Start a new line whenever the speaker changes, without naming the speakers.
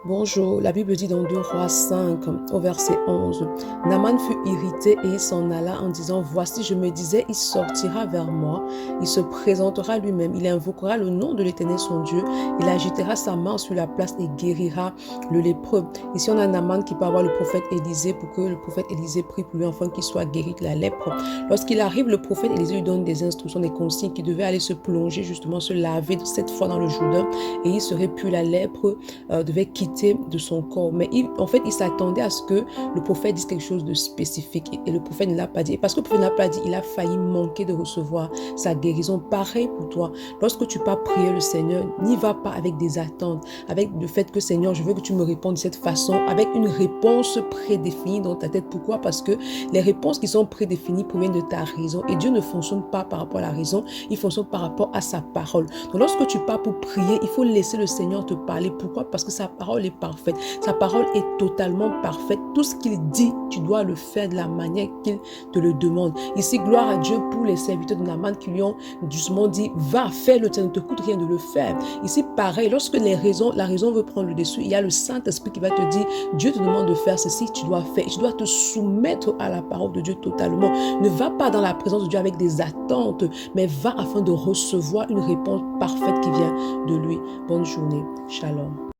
Bonjour, la Bible dit dans 2 Rois 5, au verset 11, Naaman fut irrité et il s'en alla en disant, voici, je me disais, il sortira vers moi, il se présentera lui-même, il invoquera le nom de l'Éternel son Dieu, il agitera sa main sur la place et guérira le lépreux. Ici, on a Naaman qui peut avoir le prophète Élisée pour que le prophète Élisée prie pour lui afin qu'il soit guéri de la lèpre. Lorsqu'il arrive, le prophète Élisée lui donne des instructions, des consignes qu'il devait aller se plonger, justement se laver 7 fois dans le Jourdain et il serait plus la lèpre, devait quitter de son corps. Mais en fait, il s'attendait à ce que le prophète dise quelque chose de spécifique et le prophète ne l'a pas dit. Et parce que le prophète ne l'a pas dit, il a failli manquer de recevoir sa guérison. Pareil pour toi. Lorsque tu pars prier le Seigneur, n'y va pas avec des attentes, avec le fait que Seigneur, je veux que tu me répondes de cette façon, avec une réponse prédéfinie dans ta tête. Pourquoi? Parce que les réponses qui sont prédéfinies proviennent de ta raison et Dieu ne fonctionne pas par rapport à la raison, il fonctionne par rapport à sa parole. Donc lorsque tu pars pour prier, il faut laisser le Seigneur te parler. Pourquoi? Parce que sa parole est parfaite. Sa parole est totalement parfaite. Tout ce qu'il dit, tu dois le faire de la manière qu'il te le demande. Ici, gloire à Dieu pour les serviteurs de Naaman qui lui ont justement dit, va, fais-le, ça ne te coûte rien de le faire. Ici, pareil, lorsque la raison veut prendre le dessus, il y a le Saint-Esprit qui va te dire, Dieu te demande de faire ceci, tu dois faire. Tu dois te soumettre à la parole de Dieu totalement. Ne va pas dans la présence de Dieu avec des attentes, mais va afin de recevoir une réponse parfaite qui vient de lui. Bonne journée. Shalom.